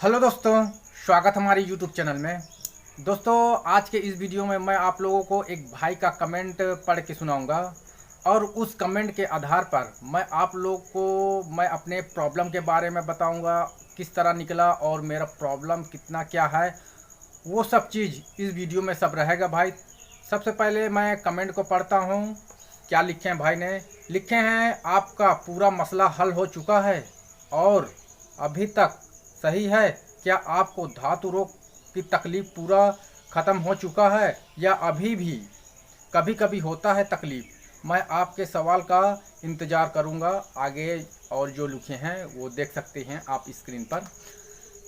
Hello दोस्तों, स्वागत हमारे यूट्यूब चैनल में। दोस्तों, आज के इस वीडियो में मैं आप लोगों को एक भाई का कमेंट पढ़ के सुनाऊंगा और उस कमेंट के आधार पर मैं अपने प्रॉब्लम के बारे में बताऊंगा, किस तरह निकला और मेरा प्रॉब्लम कितना क्या है, वो सब चीज़ इस वीडियो में सब रहेगा भाई। सबसे पहले मैं कमेंट को पढ़ता हूँ। क्या लिखे हैं भाई ने? लिखे हैं, आपका पूरा मसला हल हो चुका है और अभी तक सही है। क्या आपको धातु रोग की तकलीफ़ पूरा ख़त्म हो चुका है या अभी भी कभी कभी होता है तकलीफ़? मैं आपके सवाल का इंतज़ार करूंगा। आगे और जो लिखे हैं वो देख सकते हैं आप स्क्रीन पर।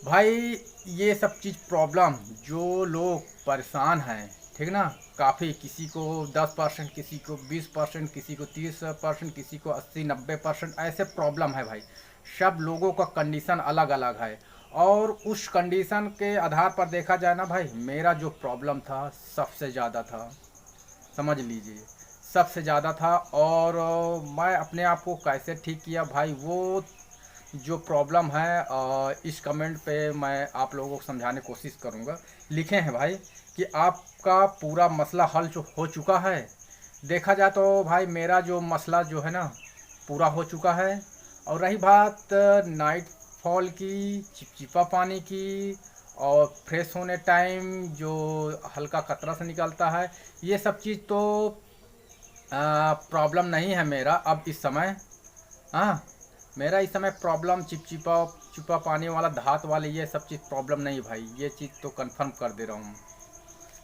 भाई, ये सब चीज़ प्रॉब्लम, जो लोग परेशान हैं, ठीक ना, काफ़ी, किसी को 10%, किसी को 20%, किसी को 30%, किसी को 80-90% ऐसे प्रॉब्लम है भाई। सब लोगों का कंडीशन अलग अलग है और उस कंडीशन के आधार पर देखा जाए ना भाई, मेरा जो प्रॉब्लम था सबसे ज़्यादा था, समझ लीजिए, सबसे ज़्यादा था। और मैं अपने आप को कैसे ठीक किया भाई, वो जो प्रॉब्लम है इस कमेंट पे मैं आप लोगों को समझाने की कोशिश करूँगा। लिखे हैं भाई कि आपका पूरा मसला हल हो चुका है। देखा जाए तो भाई, मेरा जो मसला जो है ना पूरा हो चुका है। और रही बात नाइट फॉल की, चिपचिपा पानी की और फ्रेश होने टाइम जो हल्का कतरा से निकलता है, ये सब चीज़ तो प्रॉब्लम नहीं है मेरा अब इस समय। हाँ, मेरा इस समय प्रॉब्लम चिपचिपा चिपा पानी वाला, धात वाले, ये सब चीज़ प्रॉब्लम नहीं भाई। ये चीज़ तो कंफर्म कर दे रहा हूँ।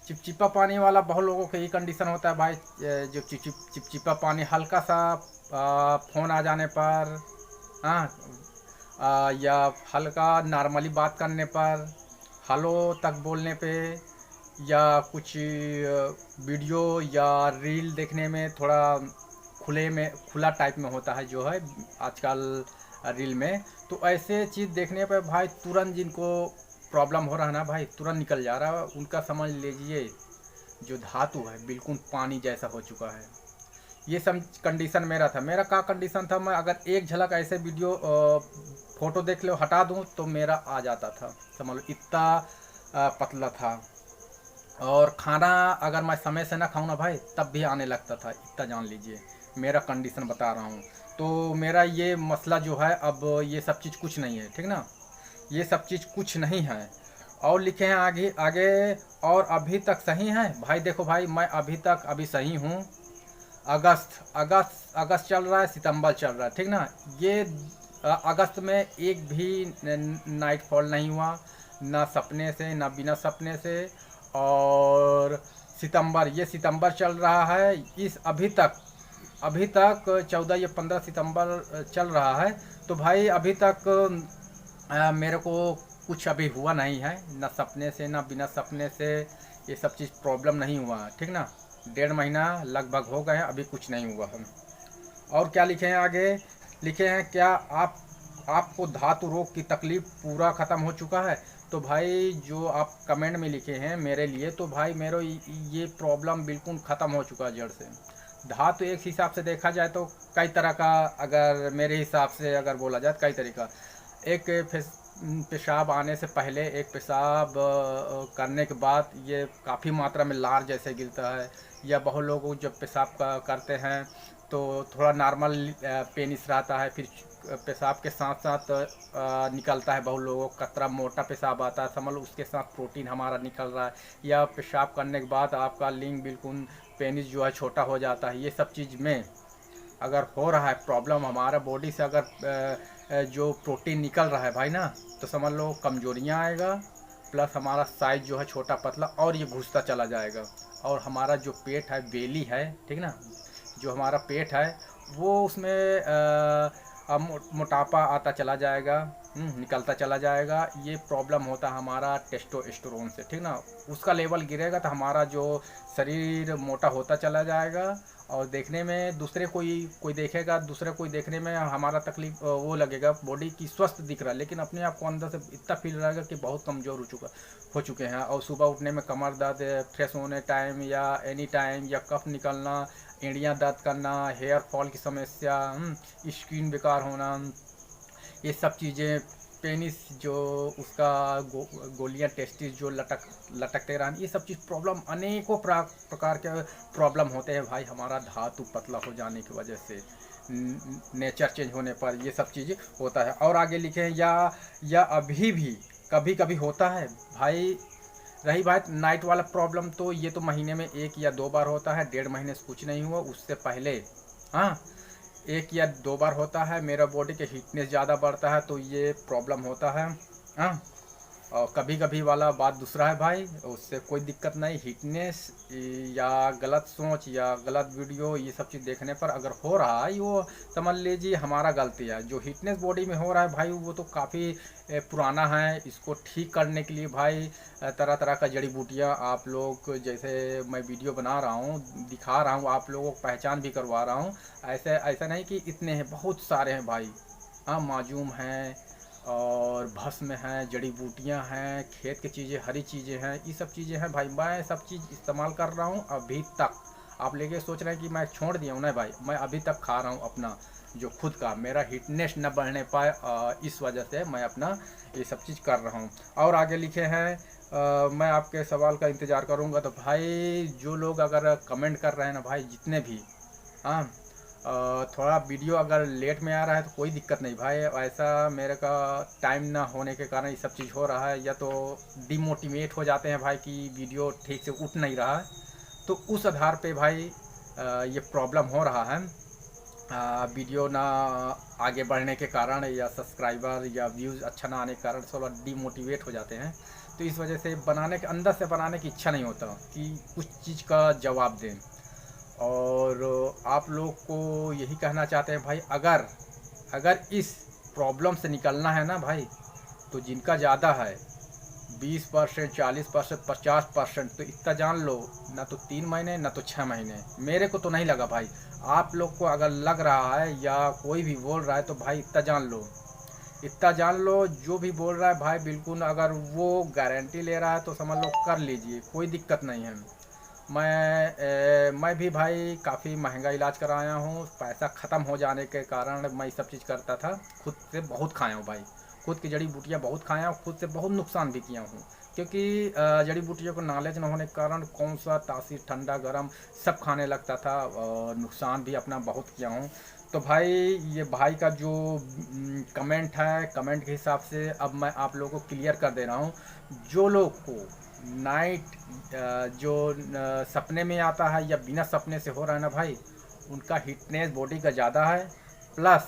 चिपचिपा पानी वाला बहुत लोगों का यही कंडीशन होता है भाई। जो चिपचिपा पानी हल्का सा फ़ोन आ जाने पर, हाँ, या हल्का नॉर्मली बात करने पर, हेलो तक बोलने पे, या कुछ वीडियो या रील देखने में थोड़ा खुला टाइप में होता है जो है आजकल रील में, तो ऐसे चीज़ देखने पर भाई तुरंत जिनको प्रॉब्लम हो रहा है ना भाई, तुरंत निकल जा रहा है उनका। समझ लीजिए जो धातु है बिल्कुल पानी जैसा हो चुका है। ये सब कंडीशन मेरा था। मेरा क्या कंडीशन था, मैं अगर एक झलक ऐसे वीडियो फ़ोटो देख लो, हटा दूं तो मेरा आ जाता था, समझ लो इतना पतला था। और खाना अगर मैं समय से ना खाऊं ना भाई, तब भी आने लगता था, इतना जान लीजिए। मेरा कंडीशन बता रहा हूँ। तो मेरा ये मसला जो है, अब ये सब चीज़ कुछ नहीं है, ठीक ना, ये सब चीज़ कुछ नहीं है। और लिखे हैं आगे आगे, और अभी तक सही है भाई। देखो भाई, मैं अभी सही हूँ। अगस्त चल रहा है, सितंबर चल रहा है, ठीक ना। ये अगस्त में एक भी नाइट फॉल नहीं हुआ, ना सपने से ना बिना सपने से। और सितंबर चल रहा है, इस अभी तक 14 या 15 सितंबर चल रहा है। तो भाई अभी तक मेरे को कुछ अभी हुआ नहीं है, ना सपने से ना बिना सपने से। ये सब चीज़ प्रॉब्लम नहीं हुआ, ठीक ना। 1.5 महीना लगभग हो गए हैं, अभी कुछ नहीं हुआ है। और क्या लिखे हैं आगे? लिखे हैं, क्या आपको धातु रोग की तकलीफ पूरा ख़त्म हो चुका है? तो भाई जो आप कमेंट में लिखे हैं मेरे लिए, तो भाई मेरा ये प्रॉब्लम बिल्कुल ख़त्म हो चुका है जड़ से। धातु एक हिसाब से देखा जाए तो कई तरह का, अगर मेरे हिसाब से अगर बोला जाए तो कई तरीका। एक पेशाब आने से पहले, एक पेशाब करने के बाद ये काफ़ी मात्रा में लार जैसे गिरता है, या बहुत लोग जब पेशाब करते हैं तो थोड़ा नॉर्मल पेनिस रहता है, फिर पेशाब के साथ साथ निकलता है, बहुत लोगों को कतरा मोटा पेशाब आता है, समझ लो उसके साथ प्रोटीन हमारा निकल रहा है। या पेशाब करने के बाद आपका लिंग बिल्कुल, पेनिस जो है छोटा हो जाता है। ये सब चीज़ में अगर हो रहा है प्रॉब्लम, हमारा बॉडी से अगर जो प्रोटीन निकल रहा है भाई ना, तो समझ लो कमजोरियाँ आएगा, प्लस हमारा साइज जो है छोटा पतला और ये घुसता चला जाएगा। और हमारा जो पेट है, बेली है, ठीक ना, जो हमारा पेट है वो उसमें मोटापा आता चला जाएगा, निकलता चला जाएगा। ये प्रॉब्लम होता है हमारा टेस्टोस्टेरोन से, ठीक ना। उसका लेवल गिरेगा तो हमारा जो शरीर मोटा होता चला जाएगा, और देखने में दूसरे कोई देखेगा, दूसरे कोई देखने में हमारा तकलीफ वो लगेगा, बॉडी की स्वस्थ दिख रहा है, लेकिन अपने आप को अंदर से इतना फील रहेगा कि बहुत कमज़ोर हो चुके हैं। और सुबह उठने में कमर दर्द, फ्रेश होने टाइम या एनी टाइम, या कफ निकलना, एड़ियाँ दर्द करना, हेयर फॉल की समस्या, स्किन बेकार होना, ये सब चीज़ें पेनिस जो उसका गोलियां टेस्टिस जो लटकते रहन, ये सब चीज़ प्रॉब्लम, अनेकों प्रकार के प्रॉब्लम होते हैं भाई। हमारा धातु पतला हो जाने की वजह से, नेचर चेंज होने पर ये सब चीज़ होता है। और आगे लिखे हैं या अभी भी कभी कभी होता है भाई। रही बात नाइट वाला प्रॉब्लम, तो ये तो महीने में 1 या 2 बार होता है, 1.5 महीने से कुछ नहीं हुआ। उससे पहले हाँ 1 या 2 बार होता है। मेरा बॉडी के हीटनेस ज़्यादा बढ़ता है तो ये प्रॉब्लम होता है। हाँ, और कभी कभी वाला बात दूसरा है भाई, उससे कोई दिक्कत नहीं। हिटनेस या गलत सोच या गलत वीडियो ये सब चीज़ देखने पर अगर हो रहा है, वो समझ लीजिए हमारा गलती है। जो हिटनेस बॉडी में हो रहा है भाई, वो तो काफ़ी पुराना है। इसको ठीक करने के लिए भाई तरह तरह का जड़ी बूटियाँ आप लोग, जैसे मैं वीडियो बना रहा हूँ, दिखा रहा हूँ, आप लोगों को पहचान भी करवा रहा हूँ। ऐसा नहीं कि इतने हैं, बहुत सारे हैं भाई। हाँ, माजूम हैं और भस्म हैं, जड़ी बूटियां हैं, खेत की चीज़ें, हरी चीज़ें हैं, ये सब चीज़ें हैं भाई। मैं सब चीज़ इस्तेमाल कर रहा हूँ अभी तक। आप लेके सोच रहे हैं कि मैं छोड़ दिया हूँ, नहीं भाई, मैं अभी तक खा रहा हूँ अपना जो खुद का, मेरा हिटनेस न बढ़ने पाए, इस वजह से मैं अपना ये सब चीज़ कर रहा हूँ। और आगे लिखे हैं, मैं आपके सवाल का इंतज़ार करूँगा। तो भाई जो लोग अगर कमेंट कर रहे हैं ना भाई, जितने भी, हाँ, थोड़ा वीडियो अगर लेट में आ रहा है तो कोई दिक्कत नहीं भाई। ऐसा मेरे का टाइम ना होने के कारण ये सब चीज़ हो रहा है, या तो डिमोटिवेट हो जाते हैं भाई कि वीडियो ठीक से उठ नहीं रहा है, तो उस आधार पे भाई ये प्रॉब्लम हो रहा है। वीडियो ना आगे बढ़ने के कारण, या सब्सक्राइबर या व्यूज़ अच्छा ना आने के कारण थोड़ा डिमोटिवेट हो जाते हैं। तो इस वजह से बनाने के, अंदर से बनाने की इच्छा नहीं होता कि कुछ चीज़ का जवाब दें। और आप लोग को यही कहना चाहते हैं भाई, अगर इस प्रॉब्लम से निकलना है ना भाई, तो जिनका ज़्यादा है 20%, 40%, 50%, तो इतना जान लो, ना तो 3 महीने ना तो 6 महीने। मेरे को तो नहीं लगा भाई, आप लोग को अगर लग रहा है या कोई भी बोल रहा है तो भाई इतना जान लो, इतना जान लो। जो भी बोल रहा है भाई, बिल्कुल अगर वो गारंटी ले रहा है तो समझ लो कर लीजिए, कोई दिक्कत नहीं है। मैं भी भाई काफ़ी महंगा इलाज कराया हूँ। पैसा ख़त्म हो जाने के कारण मैं सब चीज़ करता था, खुद से बहुत खाया हूँ भाई, खुद की जड़ी बूटियाँ बहुत खाया हूँ, खुद से बहुत नुकसान भी किया हूँ। क्योंकि जड़ी बूटियों को नॉलेज न होने के कारण कौन सा तासीर, ठंडा गरम सब खाने लगता था, और नुकसान भी अपना बहुत किया हूँ। तो भाई ये भाई का जो कमेंट है, कमेंट के हिसाब से अब मैं आप लोगों को क्लियर कर दे रहा हूँ। जो लोग को नाइट जो सपने में आता है या बिना सपने से हो रहा है ना भाई, उनका हिटनेस बॉडी का ज़्यादा है। प्लस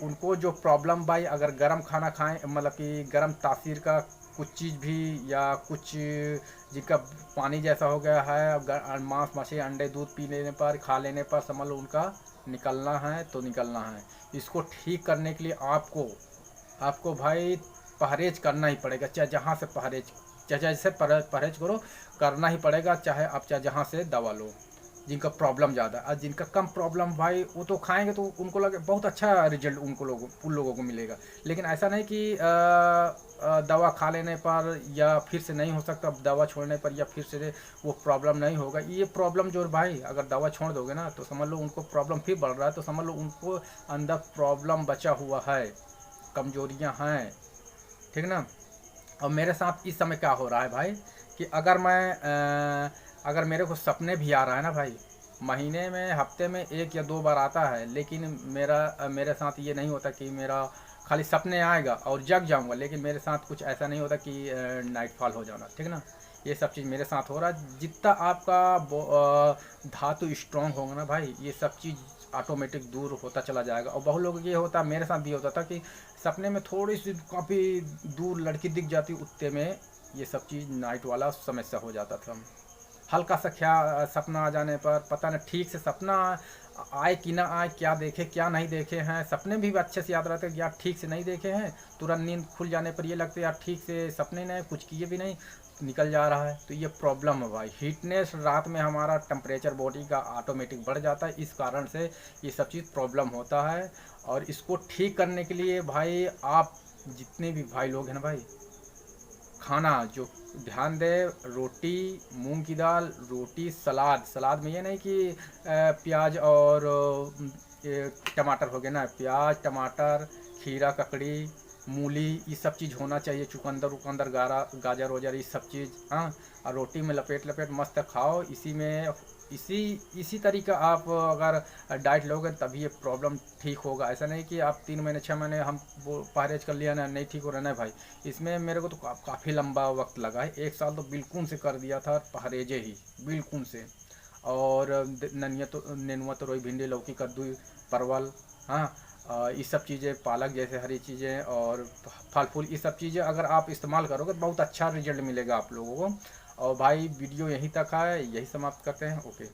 उनको जो प्रॉब्लम भाई, अगर गर्म खाना खाएं, मतलब कि गर्म तासीर का कुछ चीज़ भी, या कुछ जिनका पानी जैसा हो गया है, मांस मछली अंडे दूध पी लेने पर, खा लेने पर, समझ लो उनका निकलना है तो निकलना है। इसको ठीक करने के लिए आपको भाई परहेज करना ही पड़ेगा। चाहे जहाँ से परहेज, चाहे जैसे परहेज करो, करना ही पड़ेगा। चाहे आप चाहे जहाँ से दवा लो, जिनका प्रॉब्लम ज़्यादा, और जिनका कम प्रॉब्लम भाई, वो तो खाएंगे तो उनको लगे बहुत अच्छा रिजल्ट उन लोगों को मिलेगा। लेकिन ऐसा नहीं कि दवा खा लेने पर या फिर से नहीं हो सकता, दवा छोड़ने पर या फिर से वो प्रॉब्लम नहीं होगा। ये प्रॉब्लम जो भाई, अगर दवा छोड़ दोगे ना तो समझ लो उनको प्रॉब्लम फिर बढ़ रहा है, तो समझ लो उनको अंदर प्रॉब्लम बचा हुआ है, कमजोरियाँ हैं, ठीक ना। और मेरे साथ इस समय क्या हो रहा है भाई, कि अगर मेरे को सपने भी आ रहा है ना भाई, महीने में, हफ्ते में 1 या 2 बार आता है, लेकिन मेरे साथ ये नहीं होता कि मेरा खाली सपने आएगा और जग जाऊंगा, लेकिन मेरे साथ कुछ ऐसा नहीं होता कि नाइट फॉल हो जाना, ठीक ना। ये सब चीज़ मेरे साथ हो रहा है। जितना आपका धातु स्ट्रांग होगा ना भाई, ये सब चीज़ ऑटोमेटिक दूर होता चला जाएगा। और बहुत लोग ये होता, मेरे साथ भी होता था कि सपने में थोड़ी सी काफ़ी दूर लड़की दिख जाती, उतने में ये सब चीज़ नाइट वाला समस्या हो जाता था। हल्का सा सपना आ जाने पर, पता नहीं ठीक से सपना आए कि ना आए, क्या देखे क्या नहीं देखे हैं, सपने भी अच्छे से याद रहते हैं, यार ठीक से नहीं देखे हैं, तुरंत नींद खुल जाने पर ये लगता है यार ठीक से सपने नहीं, कुछ किए भी नहीं, निकल जा रहा है। तो ये प्रॉब्लम है भाई। हीटनेस रात में हमारा टेम्परेचर बॉडी का ऑटोमेटिक बढ़ जाता है, इस कारण से ये सब चीज़ प्रॉब्लम होता है। और इसको ठीक करने के लिए भाई, आप जितने भी भाई लोग हैं ना भाई, खाना जो ध्यान दे, रोटी, मूंग की दाल, रोटी, सलाद में ये नहीं कि प्याज और टमाटर हो गया ना, प्याज टमाटर, खीरा ककड़ी मूली ये सब चीज़ होना चाहिए, चुकंदर उकंदर गाजर वाजर ये सब चीज़। हाँ, और रोटी में लपेट लपेट मस्त खाओ। इसी में इसी तरीका आप अगर डाइट लोगे तभी ये प्रॉब्लम ठीक होगा। ऐसा नहीं कि आप 3 महीने 6 महीने हम वो परहेज कर लिया ना नहीं ठीक हो रहा। नहीं भाई, इसमें मेरे को तो काफ़ी लंबा वक्त लगा है। 1 साल तो बिल्कुल से कर दिया था परहेजे ही, बिल्कुल से। और नेनुआ तोरई भिंडी लौकी कद्दू परवल, हाँ, ये सब चीज़ें पालक जैसे हरी चीज़ें और फल फूल ये सब चीज़ें अगर आप इस्तेमाल करोगे तो बहुत अच्छा रिजल्ट मिलेगा आप लोगों को। और भाई वीडियो यहीं तक है, यही समाप्त करते हैं। ओके।